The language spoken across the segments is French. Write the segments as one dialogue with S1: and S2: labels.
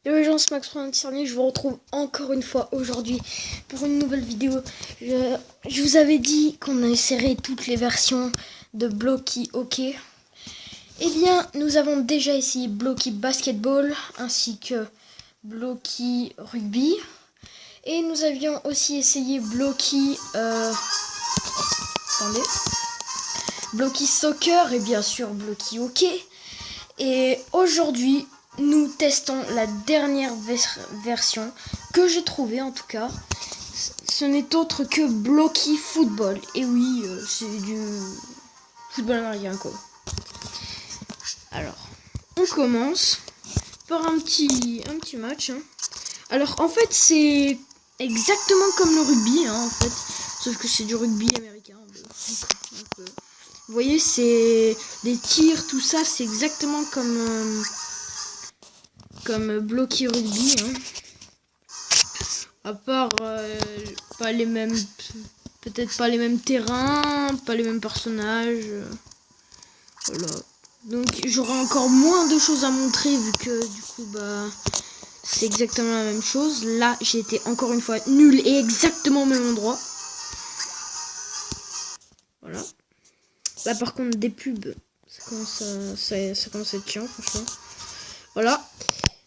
S1: Hello les gens, c'est Max Cerny, je vous retrouve encore une fois aujourd'hui pour une nouvelle vidéo. Je vous avais dit qu'on essaierait toutes les versions de Blocky Hockey. Eh bien, nous avons déjà essayé Blocky Basketball ainsi que Blocky Rugby. Et nous avions aussi essayé Blocky... attendez. Blocky Soccer et bien sûr Blocky Hockey. Et aujourd'hui... nous testons la dernière version que j'ai trouvée en tout cas. Ce n'est autre que Blocky Football. Et oui, c'est du football américain quoi. Alors, on commence par un petit match. Alors en fait c'est exactement comme le rugby en fait. Sauf que c'est du rugby américain. Vous voyez, c'est des tirs, tout ça, c'est exactement comme Blocky Rugby, à part pas les mêmes, peut-être pas les mêmes terrains, pas les mêmes personnages, voilà. Donc j'aurai encore moins de choses à montrer vu que du coup c'est exactement la même chose. Là j'ai été encore une fois nul et exactement au même endroit. Voilà. Là par contre des pubs, ça commence à être chiant franchement. Voilà.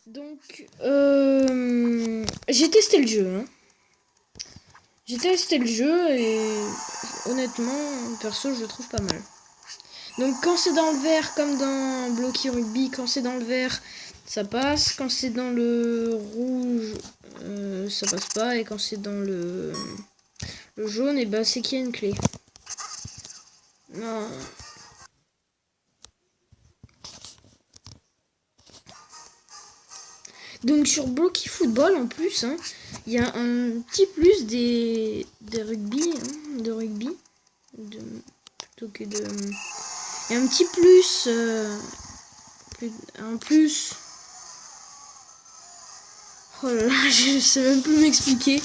S1: Donc, j'ai testé le jeu. J'ai testé le jeu et honnêtement, perso, je le trouve pas mal. Donc, quand c'est dans le vert, comme dans Blocky Rugby, quand c'est dans le vert, ça passe. Quand c'est dans le rouge, ça passe pas. Et quand c'est dans le jaune, et ben c'est qu'il y a une clé. Non. Donc sur Blocky Football en plus, il y a un petit plus des rugby, plutôt que de... Il y a un petit plus, un plus... Oh là là, je sais même plus m'expliquer.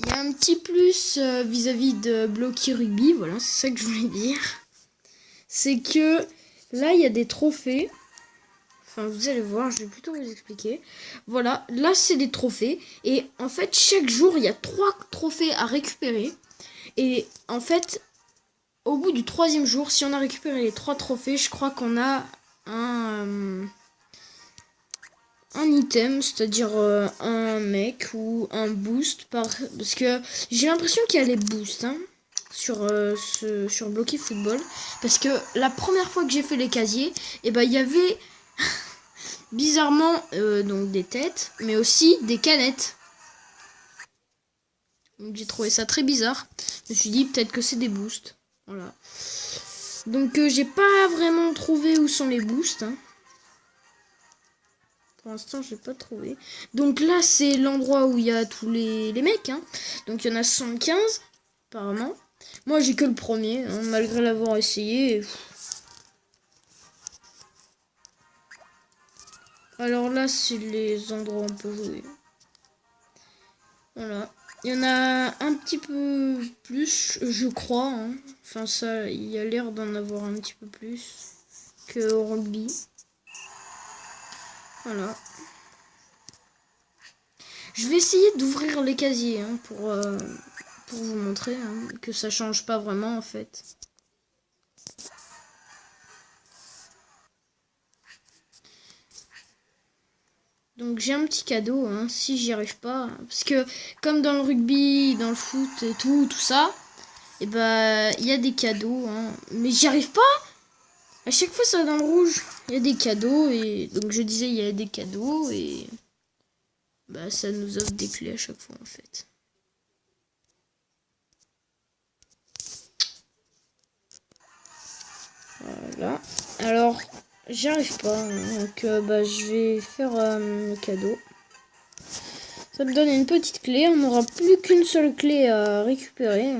S1: Il y a un petit plus vis-à-vis de Blocky Rugby, voilà, c'est ça que je voulais dire. C'est que là, il y a des trophées. Enfin, vous allez voir, je vais plutôt vous expliquer. Voilà, là, c'est des trophées. Et en fait, chaque jour, il y a 3 trophées à récupérer. Et en fait, au bout du 3e jour, si on a récupéré les 3 trophées, je crois qu'on a un item, c'est-à-dire un mec ou un boost. Parce que j'ai l'impression qu'il y a les boosts sur Blocky Football. Parce que la première fois que j'ai fait les casiers, et ben, il y avait... bizarrement, donc des têtes, mais aussi des canettes. Donc j'ai trouvé ça très bizarre. Je me suis dit peut-être que c'est des boosts. Voilà. Donc j'ai pas vraiment trouvé où sont les boosts. Pour l'instant, j'ai pas trouvé. Donc là, c'est l'endroit où il y a tous les mecs. Donc il y en a 75, apparemment. Moi, j'ai que le premier, malgré l'avoir essayé. Alors là, c'est les endroits où on peut jouer. Voilà. Il y en a un petit peu plus, je crois. Enfin, ça, il y a l'air d'en avoir un petit peu plus que au rugby. Voilà. Je vais essayer d'ouvrir les casiers pour vous montrer que ça change pas vraiment en fait. Donc j'ai un petit cadeau si j'y arrive pas. Parce que comme dans le rugby, dans le foot et tout ça, et bah il y a des cadeaux. Mais j'y arrive pas. À chaque fois ça va dans le rouge. Il y a des cadeaux et donc je disais il y a des cadeaux et bah ça nous offre des clés à chaque fois en fait. Voilà. Alors j'y arrive pas donc bah je vais faire le cadeau. Ça me donne une petite clé. On n'aura plus qu'une seule clé à récupérer.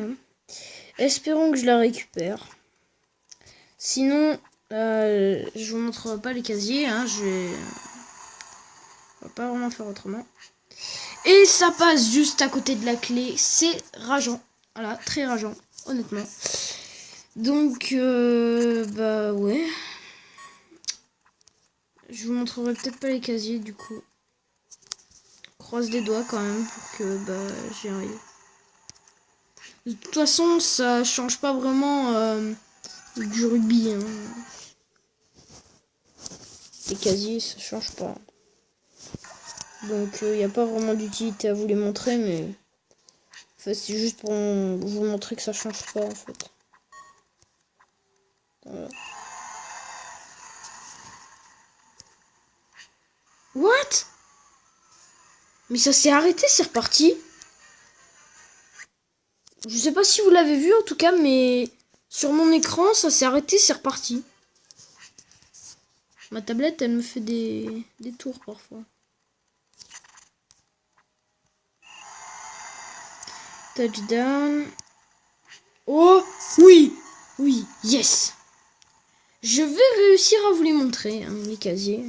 S1: Espérons que je la récupère. Sinon, je vous montrerai pas les casiers. On va pas vraiment faire autrement. Et ça passe juste à côté de la clé. C'est rageant. Voilà, très rageant, honnêtement. Donc, bah ouais. Je vous montrerai peut-être pas les casiers du coup. Croise les doigts quand même pour que j'y arrive. De toute façon, ça change pas vraiment du rugby. Hein. Les casiers, ça change pas. Donc, il n'y a pas vraiment d'utilité à vous les montrer, mais... Enfin, c'est juste pour vous montrer que ça change pas, en fait. Voilà. What? Mais ça s'est arrêté, c'est reparti. Je sais pas si vous l'avez vu, en tout cas, mais... Sur mon écran, ça s'est arrêté, c'est reparti. Ma tablette, elle me fait des tours, parfois. Touchdown. Oh, oui. Oui, yes. Je vais réussir à vous les montrer, hein, les casiers.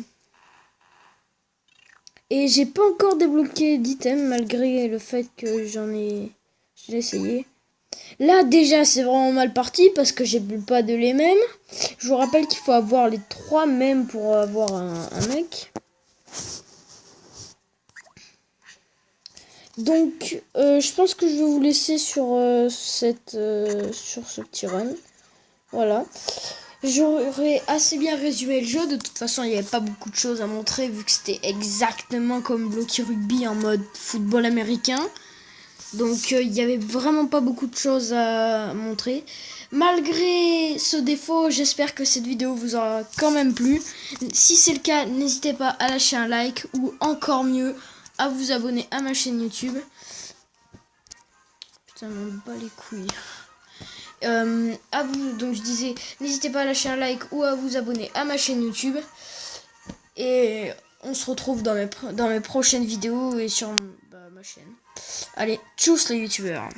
S1: Et j'ai pas encore débloqué d'items, malgré le fait que j'ai essayé. Là, déjà, c'est vraiment mal parti, parce que j'ai pas de les mêmes. Je vous rappelle qu'il faut avoir les 3 mêmes pour avoir un mec. Donc, je pense que je vais vous laisser sur, sur ce petit run. Voilà. J'aurais assez bien résumé le jeu. De toute façon, il n'y avait pas beaucoup de choses à montrer, vu que c'était exactement comme Blocky Rugby en mode football américain. Donc, il n'y avait vraiment pas beaucoup de choses à montrer. Malgré ce défaut, j'espère que cette vidéo vous aura quand même plu. Si c'est le cas, n'hésitez pas à lâcher un like ou encore mieux, à vous abonner à ma chaîne YouTube. Putain, m'en bat les couilles. Donc je disais, n'hésitez pas à lâcher un like ou à vous abonner à ma chaîne YouTube. Et on se retrouve dans mes prochaines vidéos et sur ma chaîne. Allez, tchuss les youtubeurs.